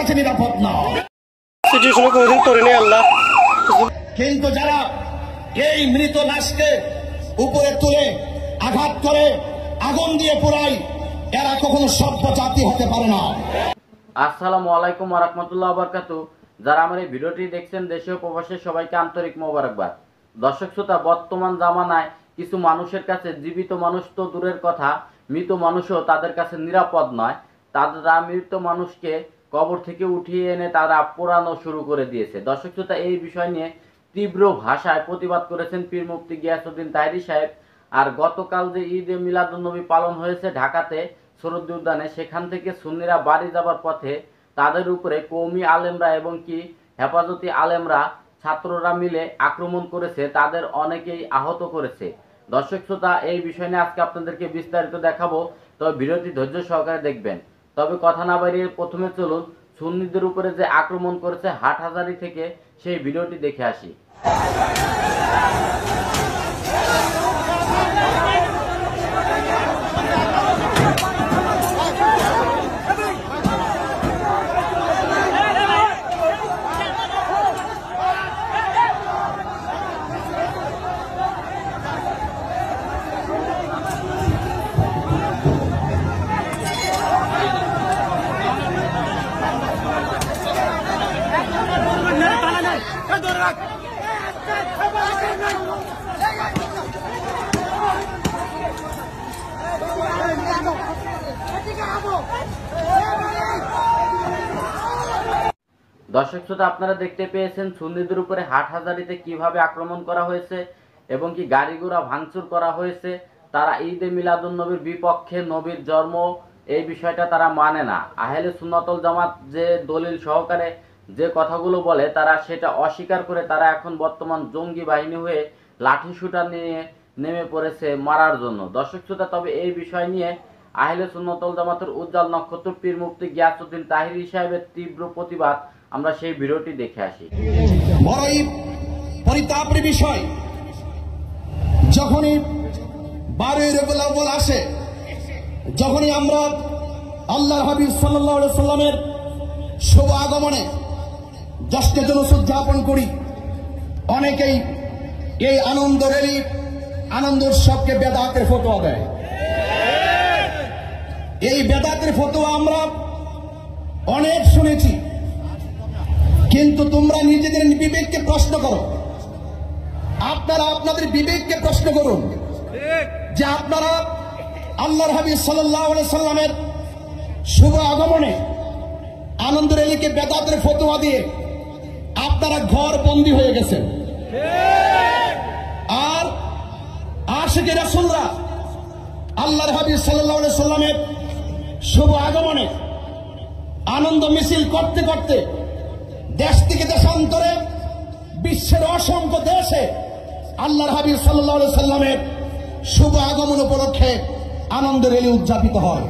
কাছে নিরাপদ না। কিন্তু যারা এই মৃত লাশকে উপরে তুলে আঘাত করে আগুন দিয়ে পোড়ায়, এরা কখনো সভ্য জাতি হতে পারে না। আসসালামু আলাইকুম ওয়া রাহমাতুল্লাহি ওয়া বারাকাতুহু। যারা আমার এই ভিডিওটি দেখছেন দেশীয় প্রবাসী সবাইকে আন্তরিক মোবারকবাদ। দর্শক শ্রোতা, বর্তমান জামানায় কিছু মানুষের কাছে জীবিত মানুষ তো দূরের কথা, মৃত মানুষও তাদের কাছে নিরাপদ নয়। তারা মৃত মানুষকে কবর থেকে উঠিয়ে এনে তারা পোড়ানো শুরু করে দিয়েছে। দর্শক শ্রোতা, এই বিষয় নিয়ে তীব্র ভাষায় প্রতিবাদ করেছেন পীর মুফতি গিয়াসউদ্দিন তাহেরী সাহেব। আর গতকাল যে ঈদে মিলাদুন্নবী পালন হয়েছে ঢাকাতে শরৎদি উদ্যানে, সেখান থেকে সুন্নিরা বাড়ি যাবার পথে তাদের উপরে কওমি আলেমরা এবং কি হেফাজতি আলেমরা ছাত্ররা মিলে আক্রমণ করেছে, তাদের অনেকেই আহত করেছে। দর্শক শ্রোতা, এই বিষয় নিয়ে আজকে আপনাদেরকে বিস্তারিত দেখাবো, তবে ভিডিওটি ধৈর্য সহকারে দেখবেন। তবে কথা না বাড়িয়ে প্রথমে চলুন সুন্নিদের উপরে যে আক্রমণ করেছে হাটহাজারী থেকে সেই ভিডিওটি দেখে আসি। দর্শক শ্রোতা, আপনারা দেখতে পেয়েছেন সুন্নিদের উপরে হাটহাজারীতে কিভাবে আক্রমণ করা হয়েছে এবং কি গাড়ি ঘোড়া ভাঙচুর করা হয়েছে। তারা ঈদে মিলাদুন্নবীর বিপক্ষে, নবীর জন্ম এই বিষয়টা তারা মানে না। আহলে সুন্নাতুল জামাত যে দলিল সহকারে যে কথাগুলো বলে তারা সেটা অস্বীকার করে তারা এখন বর্তমান জঙ্গি বাহিনী হয়ে লাঠি শুটার নিয়ে নেমে পড়েছে মারার জন্য। দর্শক শ্রোতা, তবে এই বিষয় নিয়ে আহলে সুন্নাতুল জামাতের উজ্জ্বল নক্ষত্র পীর মুফতি গিয়াসউদ্দিন তাহেরী সাহেবের তীব্র প্রতিবাদ, আমরা সেই ভিডিওটি দেখে আসি। বড়ই পরিতাপের বিষয়, যখনই 12 রবিউল আউয়াল আসে, যখনই আমরা আল্লাহর হাবিব সাল্লাল্লাহু আলাইহি সাল্লামের শুভ আগমনে জশ্নে জুলুস উদযাপন করি, অনেকেই এই আনন্দ র্যালি, আনন্দ উৎসবকে বেদাতের ফতোয়া দেয়। এই বেদাতের ফতোয়া আমরা অনেক শুনেছি, কিন্তু তোমরা নিজেদের বিবেককে প্রশ্ন করো। আপনারা আপনাদের বিবেককে প্রশ্ন করুন যে আপনারা আল্লাহর হাবিব সাল্লাল্লাহু আলাইহি সাল্লামের শুভ আগমনে আনন্দ র্যালিকে বেদাতের ফতোয়া দিয়ে আপনারা ঘর বন্দী হয়ে গেছেন। আর আশিকে রাসূলরা আল্লাহর হাবিব সাল্লাল্লাহু আলাইহি সাল্লামের শুভ আগমনে আনন্দ মিছিল করতে করতে দেশ থেকে দেশান্তরে বিশ্বের অসংখ্য দেশে আল্লাহর হাবিব সাল্লাল্লাহু আলাইহি সাল্লামের শুভ আগমন উপলক্ষে আনন্দ র্যালি উদযাপিত হয়।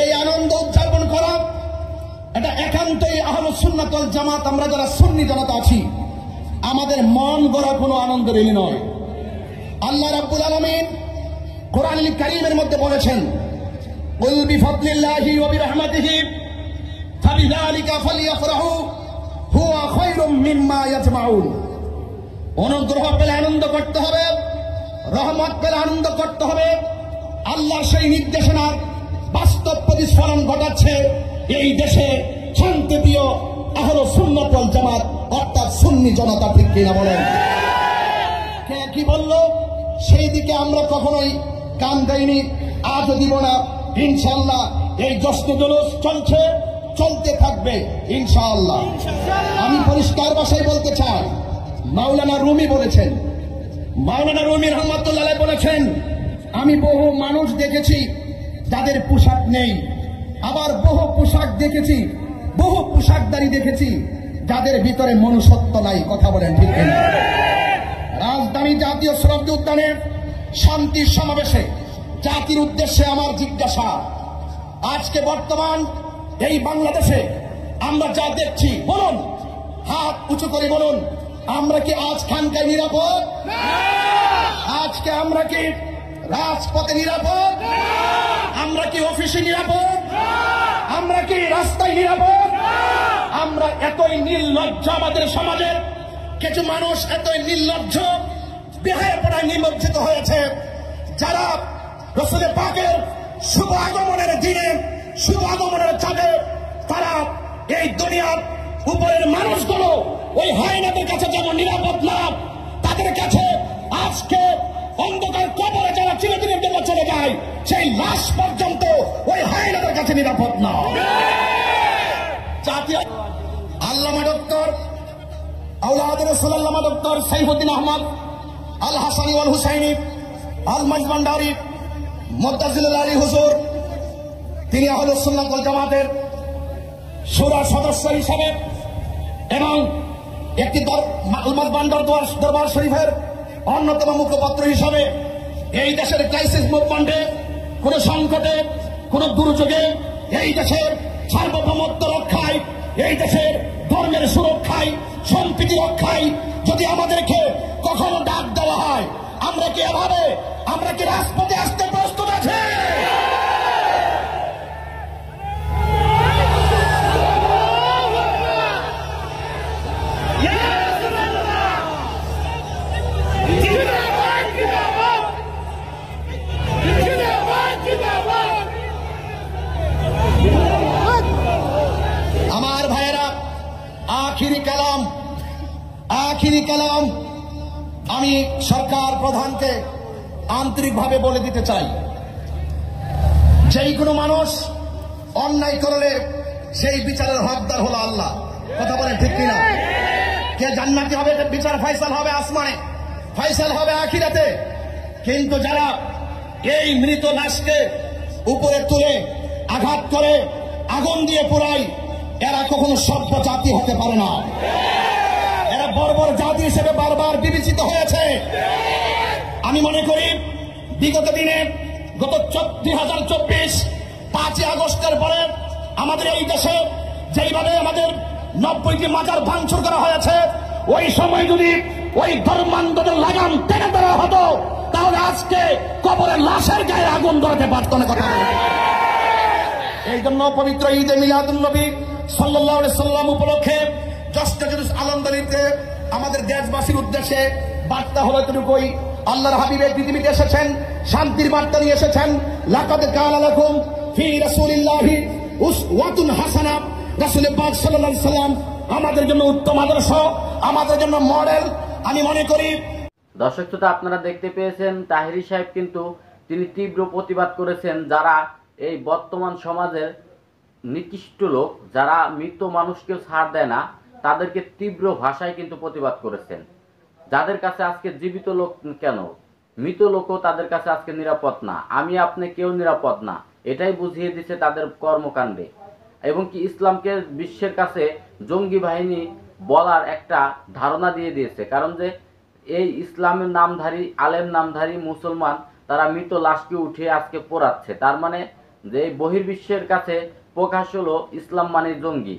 এই আনন্দ উদযাপন করা এটা একান্তই আহলে সুন্নাত ওয়াল জামাত, আমরা যারা সুন্নি জনতা আছি, আমাদের মন গড়া কোনো আনন্দ র্যালি নয়। আল্লাহ রাব্বুল আলামিন কোরআনুল কারীমের মধ্যে বলেছেন, কুল বিফাদলিল্লাহি ওয়া বিরহমাতিহি ফাবিযালিকা ফালইফরাহু হুয়া খায়রুম মিম্মা ইয়াজমাউন। অনুগ্রহ পেলে আনন্দ করতে হবে, রহমত পেলে আনন্দ করতে হবে। আল্লাহ সেই নির্দেশনার বাস্তব প্রতিফলন ঘটাচ্ছে এই দেশে শান্তিপ্রিয় আহলে সুন্নাত ওয়াল জামাত অর্থাৎ সুন্নি জনতা। ঠিক কিনা বলেন? কে কি বলল সেই দিকে আমরা কখনোই কান দেইনি, আজও দিব না। ইনশাআল্লাহ এই জশ্নে জুলুস চলছে, চলতে থাকবে ইনশাআল্লাহ। আমি পরিষ্কার ভাষায় বলতে চাই, মাওলানা রুমি বলেছেন, মাওলানা রুমি রাহমাতুল্লাহ আলাইহি বলেছেন, আমি বহু মানুষ দেখেছি যাদের পোশাক নেই, আবার বহু পোশাক দেখেছি, বহু পোশাকধারী দেখেছি যাদের ভিতরে মনুষ্যত্ব নাই। কথা বলেন ঠিক কিনা? রাজধানী জাতীয় শরৎদি উদ্যানে শান্তি সমাবেশে জাতির উদ্দেশ্যে আমার জিজ্ঞাসা, আজকে বর্তমান এই বাংলাদেশে আমরা যা দেখছি, বলুন, হাত উঁচু করে বলুন, আমরা কি আজ খানকায় নিরাপদ? আজকে আমরা কি রাজপথে নিরাপদ? আমরা কি অফিসে নিরাপদ? আমরা কি রাস্তায় নিরাপদ? আমরা এতই নির্লজ্জ, আমাদের সমাজের কিছু মানুষ এতই নির্লজ্জ, বেহায়াপনায় নিমজ্জিত হয়েছে, যারা রাসূল পাকের শুভ আগমনের দিনে, শুভ আগমনের চাঁদে তারা এই দুনিয়ার উপরের মানুষগুলো ওই হায়নাদের কাছে যেমন নিরাপদ না, তাদের কাছে আজকে অন্ধকার কবরে যারা চিরদিনের জন্য চলে যায়, সেই লাশ পর্যন্ত ওই হায়নাদের কাছে নিরাপদ না। জাতীয় আল্লামা ডক্টর আওলাদ রাসূল আল্লামা ডক্টর সাইফুদ্দিন আহমদ আল হাসানি ওয়াল হুসাইনি আল মাজবান্ডারি মুত্তাজিলুল আলী হুজুর, তিনি আহলুস সুন্নাত ওয়াল জামাতের শুরা সদস্য হিসাবে এবং একটি মাজবান্ডার দরবার শরীফের অন্যতম মুখপাত্র হিসাবে এই দেশের ক্রাইসিস মুভমেন্টে, কোন সংকটে, কোন দুর্যোগে এই দেশের সার্বভৌমত্ব রক্ষায়, এই দেশের ধর্মের সুরক্ষায়, সম্প্রীতি রক্ষায় যদি আমাদেরকে কখনো ডাক দেওয়া হয়, আমরা কি এভাবে, আমরা কি রাজপথে আসতে প্রস্তুত আছে? আমার ভাইয়েরা, আখিরি কালাম আমি সরকার প্রধানকে আন্তরিকভাবে বলে দিতে চাই, যেই কোনো মানুষ অন্যায় করলে সেই বিচারের হকদার হলো আল্লাহ। কথা বলে ঠিক কিনা? কে জান্নাতি হবে, বিচার ফয়সাল হবে আসমানে, ফয়সাল হবে আখিরাতে। কিন্তু যারা এই মৃত লাশকে উপরে তুলে আঘাত করে আগুন দিয়ে পোড়ায়, এরা কখনো সভ্য জাতি হতে পারে না। এরা বর্বর জাতি হিসেবে বারবার বিবেচিত হয়েছে। আমি মনে করি বিগত দিনে, গত 2024 5ই আগস্টের পরে আমাদের এই দেশে যেইভাবে আমাদের 90টি মাজার ভাঙচুর করা হয়েছে, ওই সময় যদি ওই ধর্মান্ধদের লাগাম টেনে দেওয়া হতো, তাহলে আজকে কবরের লাশের গায়ে আগুন ধরাতে পারত না। কথা এই জন্য পবিত্র ঈদে মিলাদুন নবী সাল্লাল্লাহু আলাইহি সাল্লাম উপলক্ষে জশ্নে জুলুস আনন্দলিতে আমাদের দেশবাসীর উদ্দেশ্যে বার্তা হলো এতটুকুই, আল্লাহর হাবিব এই পৃথিবীতে এসেছেন, শান্তির বার্তা নিয়ে এসেছেন। লাকাদ কানা লাকুম ফি রাসূলিল্লাহি উসওয়াতুন হাসানা, রাসূল পাক সাল্লাল্লাহু আলাইহি সাল্লাম আমাদের জন্য উত্তম আদর্শ, আমাদের জন্য মডেল। আমি মনে করি দর্শক শ্রোতা, আপনারা দেখতে পেয়েছেন তাহেরি সাহেব কিন্তু তিনি তীব্র প্রতিবাদ করেছেন, যারা এই বর্তমান সমাজের নিকৃষ্ট লোক, যারা মৃত মানুষকে ছাড় দেয় না, তাদেরকে তীব্র ভাষায় কিন্তু প্রতিবাদ করেছেন। যাদের কাছে আজকে জীবিত লোক কেন, মৃত লোকও তাদের কাছে আজকে নিরাপদ না, আমি আপনি কেউ নিরাপদ না, এটাই বুঝিয়ে দিচ্ছে তাদের কর্মকাণ্ডে। এবং কি ইসলামকে বিশ্বের কাছে জঙ্গি বাহিনী বলার একটা ধারণা দিয়ে দিয়েছে, কারণ যে এই ইসলামের নামধারী, আলেম নামধারী মুসলমান, তারা মৃত লাশকে উঠিয়ে আজকে পোড়াচ্ছে। তার মানে যে বহির্বিশ্বের কাছে প্রকাশ হলো ইসলাম মানে জঙ্গি,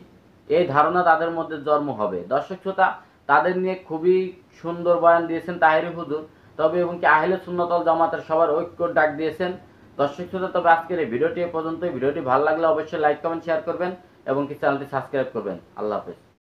এই ধারণা তাদের মধ্যে জন্ম হবে। দর্শক শ্রোতা, তাদের নিয়ে খুবই সুন্দর বয়ান দিয়েছেন তাহেরি হুজুর, তবে এবং কি আহলে সুন্নাত ওয়াল জামাতের সবার ঐক্য ডাক দিয়েছেন। দর্শক শ্রোতা, তবে আজকের এই ভিডিওটি এ পর্যন্তই। ভিডিওটি ভালো লাগলে অবশ্যই লাইক, কমেন্ট, শেয়ার করবেন এবং কি চ্যানেলটি সাবস্ক্রাইব করবেন। আল্লাহ হাফেজ।